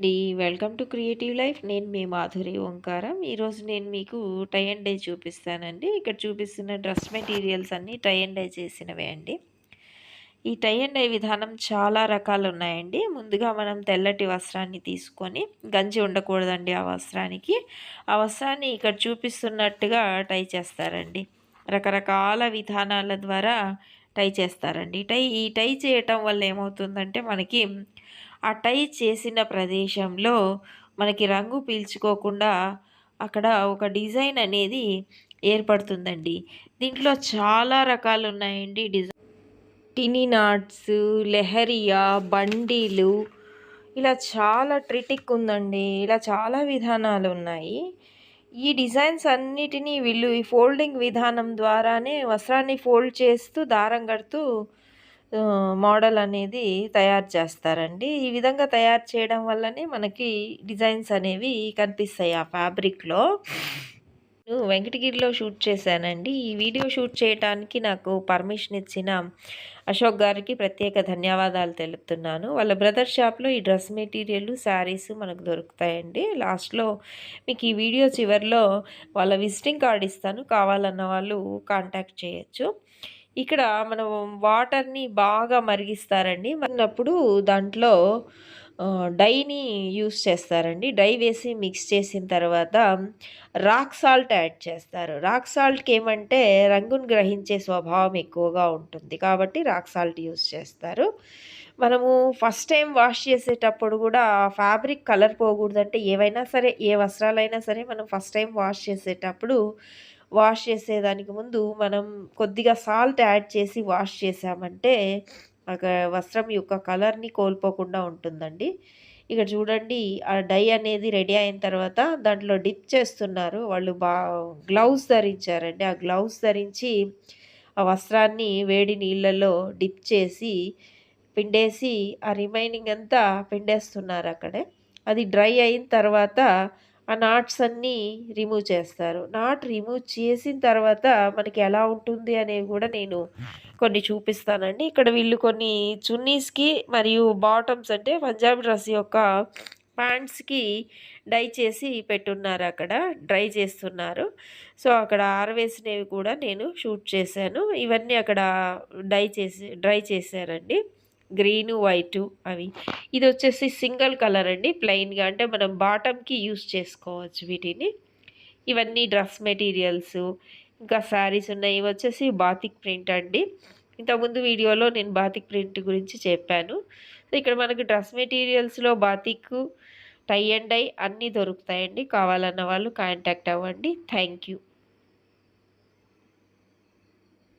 Welcome to creative life. నేను మీ మాధురి ఓంకారం. ఈరోజు నేను మీకు టై అండ్ డై చూపిస్తానండి. ఇక్కడ చూపిస్తున్న డ్రెస్ మెటీరియల్స్ అన్నీ టై అండ్ డై చేసినవే అండి. ఈ టై అండ్ డై విధానం చాలా రకాలు ఉన్నాయండి. ముందుగా మనం తెల్లటి వస్త్రాన్ని తీసుకొని, గంజి ఉండకూడదండి ఆ వస్త్రానికి. ఆ వస్త్రాన్ని ఇక్కడ చూపిస్తున్నట్టుగా టై చేస్తారండి. రకరకాల విధానాల ద్వారా టై చేస్తారండి. ఈ టై చేయటం వల్ల ఏమవుతుందంటే మనకి ఆ టై చేసిన ప్రదేశంలో మనకి రంగు పీల్చుకోకుండా అక్కడ ఒక డిజైన్ అనేది ఏర్పడుతుందండి. దీంట్లో చాలా రకాలు ఉన్నాయండి టినీ నాట్స్, లెహరియా, బండీలు, ఇలా చాలా ట్రిటిక్ ఉందండి. ఇలా చాలా విధానాలు ఉన్నాయి. ఈ డిజైన్స్ అన్నిటినీ వీళ్ళు ఈ ఫోల్డింగ్ విధానం ద్వారానే వస్త్రాన్ని ఫోల్డ్ చేస్తూ దారం కడుతూ మోడల్ అనేది తయారు చేస్తారండి. ఈ విధంగా తయారు చేయడం వల్లనే మనకి డిజైన్స్ అనేవి కనిపిస్తాయి ఆ ఫ్యాబ్రిక్‌లో. నేను వెంకటగిరిలో షూట్ చేశానండి. ఈ వీడియో షూట్ చేయటానికి నాకు పర్మిషన్ ఇచ్చిన అశోక్ గారికి ప్రత్యేక ధన్యవాదాలు తెలుపుతున్నాను. వాళ్ళ బ్రదర్ షాప్‌లో ఈ డ్రెస్ మెటీరియల్, శారీస్ మనకు దొరుకుతాయండి. లాస్ట్‌లో మీకు ఈ వీడియో చివరిలో వాళ్ళ విజిటింగ్ కార్డ్ ఇస్తాను. కావాలన్న వాళ్ళు కాంటాక్ట్ చేయొచ్చు. ఇక్కడ మనం వాటర్‌ని బాగా మరిగిస్తారండి. మరిగినప్పుడు దాంట్లో డైని యూజ్ చేస్తారండి. డై వేసి మిక్స్ చేసిన తర్వాత రాక్ సాల్ట్ యాడ్ చేస్తారు. రాక్ సాల్ట్‌కి ఏమంటే రంగును గ్రహించే స్వభావం ఎక్కువగా ఉంటుంది. కాబట్టి రాక్ సాల్ట్ యూజ్ చేస్తారు. మనము ఫస్ట్ టైం వాష్ చేసేటప్పుడు కూడా ఫ్యాబ్రిక్ కలర్ పోకూడదంటే ఏవైనా సరే, ఏ వస్త్రాలైనా సరే మనం ఫస్ట్ టైం వాష్ చేసేటప్పుడు వాష్ చేసేదానికి ముందు మనం కొద్దిగా సాల్ట్ యాడ్ చేసి వాష్ చేసామంటే వస్త్రం యొక్క కలర్‌ని కోల్పోకుండా ఉంటుందండి. ఇక్కడ చూడండి ఆ డై అనేది రెడీ అయిన తర్వాత దాంట్లో డిప్ చేస్తున్నారు. వాళ్ళు గ్లౌస్ ధరించారండి. ఆ గ్లౌస్ ధరించి ఆ వస్త్రాన్ని వేడి నీళ్ళలో డిప్ చేసి పిండేసి ఆ రిమైనింగ్ అంతా పిండేస్తున్నారక్కడే. అది డ్రై అయిన తర్వాత ఆ నాట్స్ అన్నీ రిమూవ్ చేస్తారు. నాట్ రిమూవ్ చేసిన తర్వాత మనకి ఎలా ఉంటుంది అనేవి కూడా నేను కొన్ని చూపిస్తానండి. ఇక్కడ వీళ్ళు కొన్ని చున్నీస్‌కి మరియు బాటమ్స్ అంటే పంజాబీ డ్రెస్ యొక్క ప్యాంట్స్‌కి డై చేసి పెట్టున్నారక్కడ. డ్రై చేస్తున్నారు. సో, అక్కడ ఆరవేసినవి కూడా నేను షూట్ చేశాను. ఇవన్నీ అక్కడ డ్రై చేశారండి. గ్రీను, వైటు అవి. ఇదొచ్చేసి సింగిల్ కలర్ అండి. ప్లెయిన్‌గా అంటే మనం బాటమ్‌కి యూజ్ చేసుకోవచ్చు వీటిని. ఇవన్నీ డ్రెస్ మెటీరియల్సు. ఇంకా శారీస్ ఉన్నాయి. ఇవొచ్చేసి బాతిక్ ప్రింట్ అండి. ఇంతకుముందు వీడియోలో నేను బాతిక్ ప్రింట్ గురించి చెప్పాను. సో, ఇక్కడ మనకి డ్రెస్ మెటీరియల్స్‌లో బాతిక్, టై అండ్ డై అన్నీ దొరుకుతాయండి. కావాలన్న వాళ్ళు కాంటాక్ట్ అవ్వండి. Thank you.